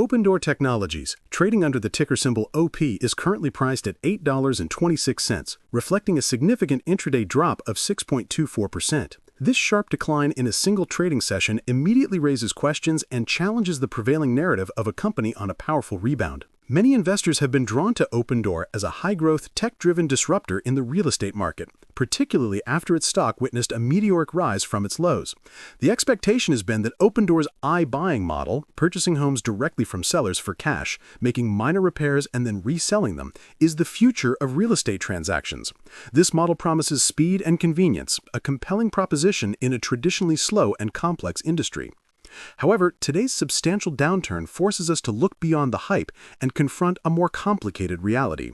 Opendoor Technologies, trading under the ticker symbol OP, is currently priced at $8.26, reflecting a significant intraday drop of 6.24%. This sharp decline in a single trading session immediately raises questions and challenges the prevailing narrative of a company on a powerful rebound. Many investors have been drawn to Opendoor as a high-growth, tech-driven disruptor in the real estate market, particularly after its stock witnessed a meteoric rise from its lows. The expectation has been that Opendoor's iBuying model, purchasing homes directly from sellers for cash, making minor repairs and then reselling them, is the future of real estate transactions. This model promises speed and convenience, a compelling proposition in a traditionally slow and complex industry. However, today's substantial downturn forces us to look beyond the hype and confront a more complicated reality.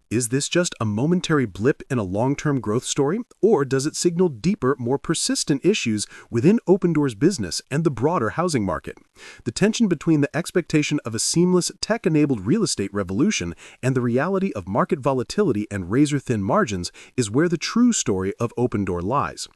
Is this just a momentary blip in a long-term growth story, or does it signal deeper, more persistent issues within Opendoor's business and the broader housing market? The tension between the expectation of a seamless, tech-enabled real estate revolution and the reality of market volatility and razor-thin margins is where the true story of Opendoor lies.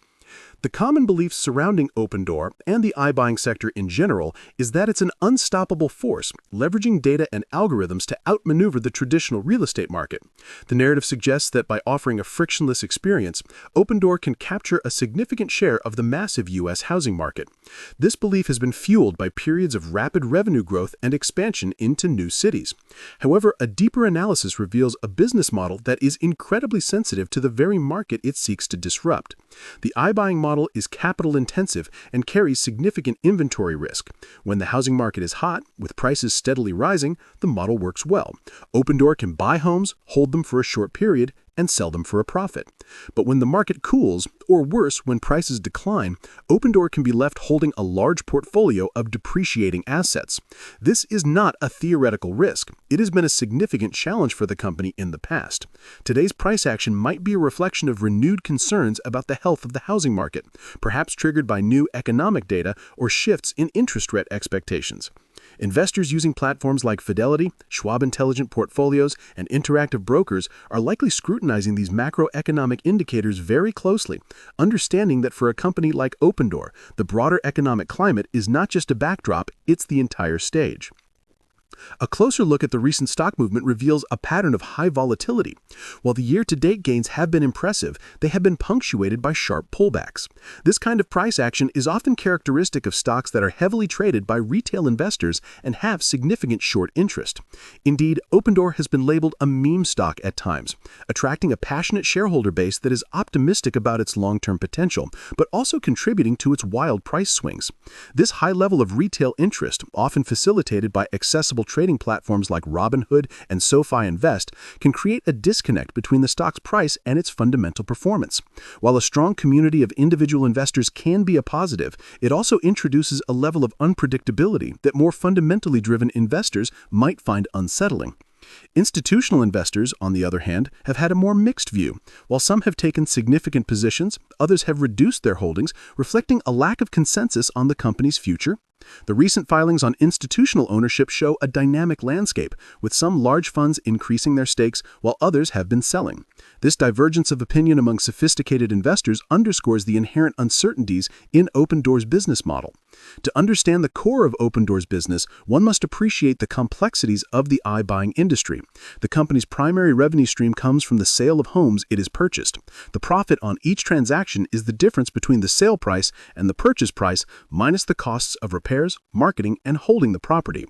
The common belief surrounding Opendoor and the iBuying sector in general is that it's an unstoppable force, leveraging data and algorithms to outmaneuver the traditional real estate market. The narrative suggests that by offering a frictionless experience, Opendoor can capture a significant share of the massive U.S. housing market. This belief has been fueled by periods of rapid revenue growth and expansion into new cities. However, a deeper analysis reveals a business model that is incredibly sensitive to the very market it seeks to disrupt. The iBuying model is capital-intensive and carries significant inventory risk. When the housing market is hot, with prices steadily rising, the model works well. Opendoor can buy homes, hold them for a short period, and sell them for a profit. But when the market cools, or worse, when prices decline, Opendoor can be left holding a large portfolio of depreciating assets. This is not a theoretical risk. It has been a significant challenge for the company in the past. Today's price action might be a reflection of renewed concerns about the health of the housing market, perhaps triggered by new economic data or shifts in interest rate expectations. Investors using platforms like Fidelity, Schwab Intelligent Portfolios, and Interactive Brokers are likely scrutinizing these macroeconomic indicators very closely, understanding that for a company like Opendoor, the broader economic climate is not just a backdrop, it's the entire stage. A closer look at the recent stock movement reveals a pattern of high volatility. While the year-to-date gains have been impressive, they have been punctuated by sharp pullbacks. This kind of price action is often characteristic of stocks that are heavily traded by retail investors and have significant short interest. Indeed, Opendoor has been labeled a meme stock at times, attracting a passionate shareholder base that is optimistic about its long-term potential, but also contributing to its wild price swings. This high level of retail interest, often facilitated by accessible trading platforms like Robinhood and SoFi Invest, can create a disconnect between the stock's price and its fundamental performance. While a strong community of individual investors can be a positive, it also introduces a level of unpredictability that more fundamentally driven investors might find unsettling. Institutional investors, on the other hand, have had a more mixed view. While some have taken significant positions, others have reduced their holdings, reflecting a lack of consensus on the company's future. The recent filings on institutional ownership show a dynamic landscape, with some large funds increasing their stakes while others have been selling. This divergence of opinion among sophisticated investors underscores the inherent uncertainties in Opendoor's business model. To understand the core of Opendoor's business, one must appreciate the complexities of the iBuying industry. The company's primary revenue stream comes from the sale of homes it has purchased. The profit on each transaction is the difference between the sale price and the purchase price minus the costs of repairs, marketing, and holding the property.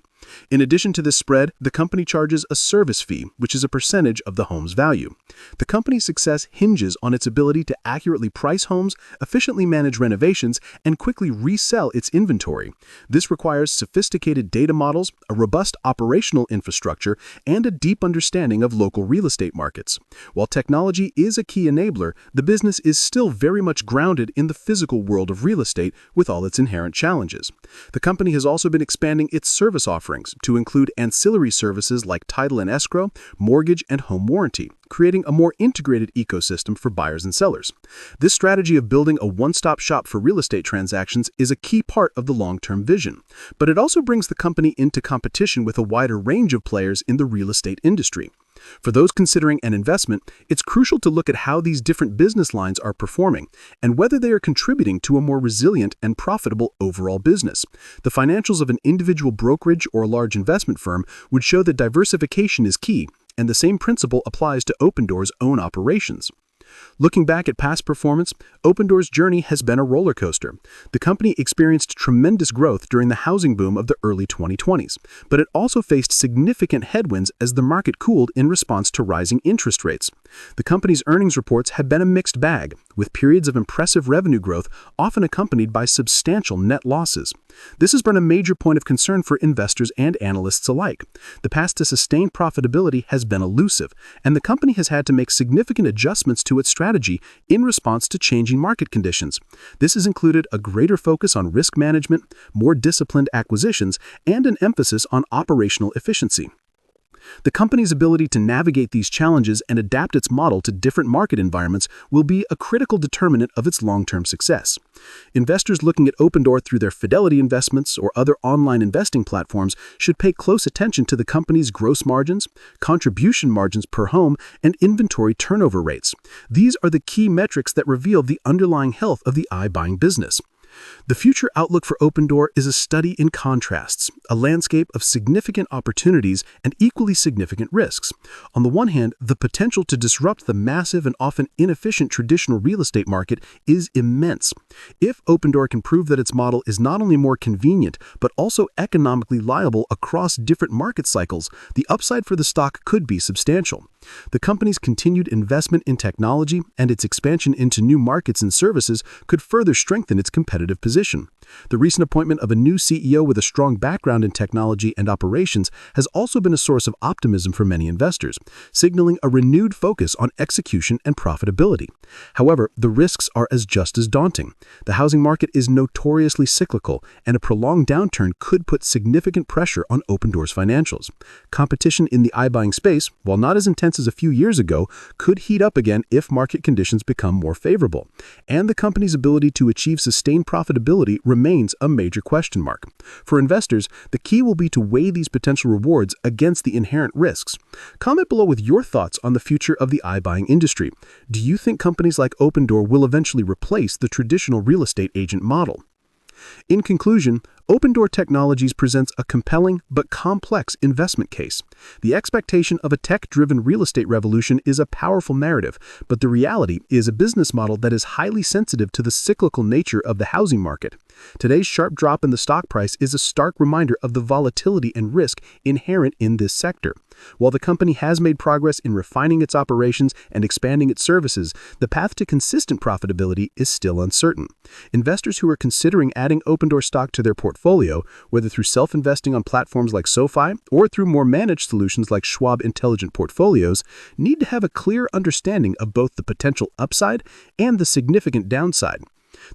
In addition to this spread, the company charges a service fee, which is a percentage of the home's value. The company's success hinges on its ability to accurately price homes, efficiently manage renovations, and quickly resell its inventory. This requires sophisticated data models, a robust operational infrastructure, and a deep understanding of local real estate markets. While technology is a key enabler, the business is still very much grounded in the physical world of real estate with all its inherent challenges. The company has also been expanding its service offerings to include ancillary services like title and escrow, mortgage, and home warranty, creating a more integrated ecosystem for buyers and sellers. This strategy of building a one-stop shop for real estate transactions is a key part of the long-term vision, but it also brings the company into competition with a wider range of players in the real estate industry. For those considering an investment, it's crucial to look at how these different business lines are performing and whether they are contributing to a more resilient and profitable overall business. The financials of an individual brokerage or a large investment firm would show that diversification is key, and the same principle applies to Opendoor's own operations. Looking back at past performance, Opendoor's journey has been a roller coaster. The company experienced tremendous growth during the housing boom of the early 2020s, but it also faced significant headwinds as the market cooled in response to rising interest rates. The company's earnings reports have been a mixed bag, with periods of impressive revenue growth often accompanied by substantial net losses. This has been a major point of concern for investors and analysts alike. The path to sustained profitability has been elusive, and the company has had to make significant adjustments to its strategy in response to changing market conditions. This has included a greater focus on risk management, more disciplined acquisitions, and an emphasis on operational efficiency. The company's ability to navigate these challenges and adapt its model to different market environments will be a critical determinant of its long-term success. Investors looking at Opendoor through their Fidelity investments or other online investing platforms should pay close attention to the company's gross margins, contribution margins per home, and inventory turnover rates. These are the key metrics that reveal the underlying health of the iBuying business. The future outlook for Opendoor is a study in contrasts, a landscape of significant opportunities and equally significant risks. On the one hand, the potential to disrupt the massive and often inefficient traditional real estate market is immense. If Opendoor can prove that its model is not only more convenient, but also economically viable across different market cycles, the upside for the stock could be substantial. The company's continued investment in technology and its expansion into new markets and services could further strengthen its competitive position. The recent appointment of a new CEO with a strong background in technology and operations has also been a source of optimism for many investors, signaling a renewed focus on execution and profitability. However, the risks are just as daunting. The housing market is notoriously cyclical, and a prolonged downturn could put significant pressure on Opendoor's financials. Competition in the iBuying space, while not as intense as a few years ago, could heat up again if market conditions become more favorable. And the company's ability to achieve sustained profitability remains a major question mark. For investors, the key will be to weigh these potential rewards against the inherent risks. Comment below with your thoughts on the future of the iBuying industry. Do you think companies like Opendoor will eventually replace the traditional real estate agent model? In conclusion, Opendoor Technologies presents a compelling but complex investment case. The expectation of a tech-driven real estate revolution is a powerful narrative, but the reality is a business model that is highly sensitive to the cyclical nature of the housing market. Today's sharp drop in the stock price is a stark reminder of the volatility and risk inherent in this sector. While the company has made progress in refining its operations and expanding its services, the path to consistent profitability is still uncertain. Investors who are considering adding Opendoor stock to their portfolio, whether through self-investing on platforms like SoFi or through more managed solutions like Schwab Intelligent Portfolios, need to have a clear understanding of both the potential upside and the significant downside.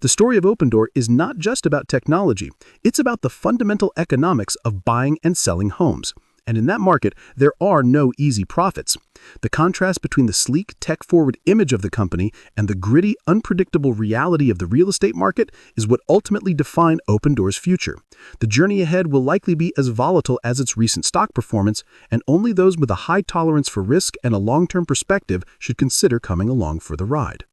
The story of Opendoor is not just about technology, it's about the fundamental economics of buying and selling homes. And in that market, there are no easy profits. The contrast between the sleek, tech-forward image of the company and the gritty, unpredictable reality of the real estate market is what ultimately define Opendoor's future. The journey ahead will likely be as volatile as its recent stock performance, and only those with a high tolerance for risk and a long-term perspective should consider coming along for the ride.